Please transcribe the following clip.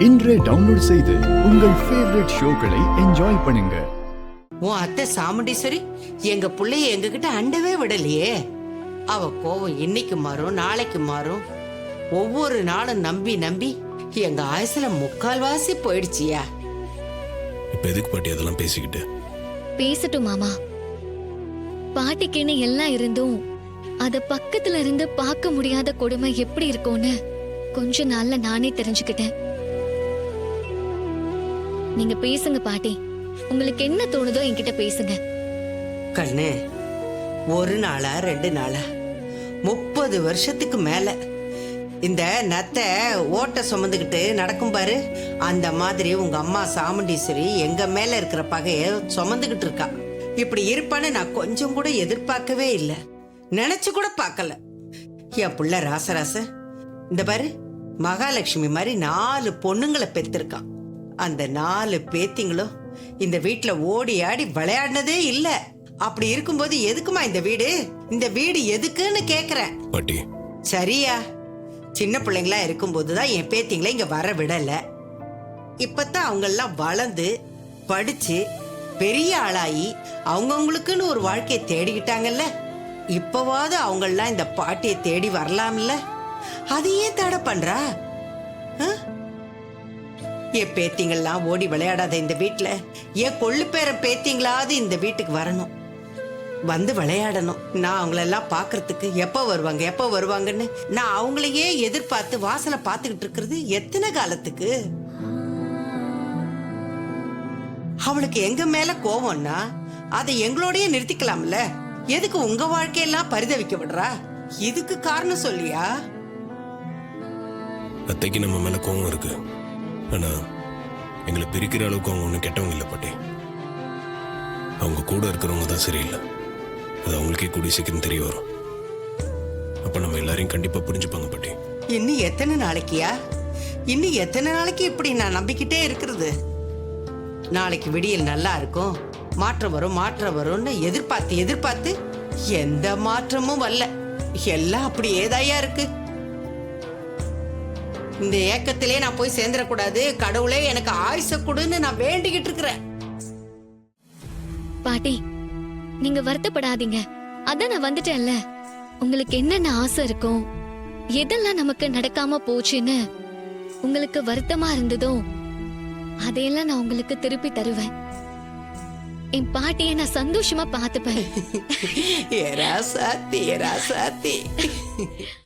இன்றே டவுன்லோட் செய்து உங்கள் ஃபேவரட் ஷோக்களை என்ஜாய் பண்ணுங்க. உன் அத்தை சாமுண்டீஸ்வரி எங்க பிள்ளைய எங்ககிட்ட அண்டவே விடலையே. அவ கோவம் இன்னைக்கு மாறும், நாளைக்கு மாறும். ஒவ்வொரு நாளும் நம்பி நம்பி எங்க ஆயுசுல முக்கால்வாசி போயிடுச்சியா. இப்ப எதுக்கு பாட்டி அதெல்லாம் பேசிக்கிட்டு? பேசட்டும் மாமா. பாட்டிக்குன்னு எல்லாம் இருந்தும் அத பக்கத்துல இருந்து பார்க்க முடியாத கொடுமை எப்படி இருக்கும்னு கொஞ்ச நாள்ல நானே தெரிஞ்சுக்கிட்டேன். நீங்க பேசுங்க பாட்டி. உங்களுக்கு என்ன தோணுதோ என்கிட்ட பேசுங்க. கண்ணு, ஒரு நாளா 2 நாளா 30 வருஷத்துக்கு மேல இந்த நத்தை ஓட்ட சுமந்துக்கிட்டு நடக்கும் பாரு, அந்த மாதிரி உங்க அம்மா சாமுண்டீஸ்வரி எங்க மேல இருக்கிற பகைய சுமந்துக்கிட்டு இருக்கா. இப்படி இருப்பான்னு நான் கொஞ்சம் கூட எதிர்பார்க்கவே இல்லை, நினைச்சு கூட பார்க்கல. என் புள்ள ராசராச இந்த பாரு, மகாலட்சுமி மாதிரி 4 பொண்ணுங்களை பெத்திருக்கான். அந்த 4 பேத்திங்களும் இந்த வீட்டுல ஓடி ஆடி விளையாடினதே இல்ல. அப்படி இருக்கும்போது எதுக்குமா இந்த வீடு? இந்த வீடு எதுக்குன்னு கேக்குறேன். பாட்டி சரியா, சின்ன பிள்ளைங்களா இருக்கும்போதுதான் என் பேத்திங்களை இங்க வர விடல. இப்பதான் அவங்க எல்லாம் வளர்ந்து படிச்சு பெரிய ஆளாயி அவங்கவுங்களுக்குன்னு ஒரு வாழ்க்கையை தேடிக்கிட்டாங்கல்ல. இப்பவாவது அவங்க எல்லாம் இந்த பாட்டியை தேடி வரலாம்ல. அதையே தடை பண்றா. என் பேத்திங்கள்லாம் ஓடி விளையாடாத இந்த வீட்டுல என் கொள்ளு பேர பேத்திங்களாவது இந்த வீட்டுக்கு வரணும், வந்து விளையாடணும். நான் அவங்களெல்லாம் பாக்குறதுக்கு எப்ப வருவாங்கன்னு நான் அவங்களையே எதிர்பார்த்து வாசலை பார்த்துக்கிட்டு இருக்கிறது எத்தனை காலத்துக்கு? அவளுக்கு எங்க மேல கோவம்னா அதை எங்களோடய நிறுத்திக்கலாம்ல. எதுக்கு உங்க வாழ்க்கையெல்லாம் பரிதவிக்க விடுறா? இதுக்கு காரணம் சொல்லியா? அத்தைக்கு நம்ம மேல கோவம் இருக்கு, ஆனா எங்களை பிரிக்கிற அளவுக்கு அவங்க ஒன்றும் கெட்டவங்க இல்லை பாட்டி. அவங்க கூட இருக்கிறவங்க தான் சரியில்லை. அது அவங்களுக்கே கூடிய சீக்கிரம் தெரிய வரும். அப்ப நம்ம எல்லாரையும் கண்டிப்பா புரிஞ்சுப்பாங்க பாட்டி. இன்னும் எத்தனை நாளைக்கியா? இன்னும் எத்தனை நாளைக்கு இப்படி நான் நம்பிக்கிட்டே இருக்கிறது? நாளைக்கு விடியல் நல்லா இருக்கும், மாற்றம் வரும்னு எதிர்பார்த்து எந்த மாற்றமும் வரல. எல்லாம் அப்படி ஏதாயா இருக்கு. இந்த ஏக்கத்திலே நான் போய் சேர்ந்துடக்கூடாது. கடவுளே எனக்கு ஆயுச கொடுன்னு நான் வேண்டிக்கிட்டு இருக்கிறேன். பாட்டி, நீங்க வருத்தப்படாதீங்க. அதான் நான் வந்துட்டேன்ல. உங்களுக்கு என்னென்ன ஆசை இருக்கும், எதெல்லாம் நமக்கு நடக்காம போச்சுன்னு உங்களுக்கு வருத்தமா இருந்ததோ அதையெல்லாம் நான் உங்களுக்கு திருப்பி தருவேன். என் பாட்டியை நான் சந்தோஷமா பார்த்துப்பேன். ஏரா சாத்தி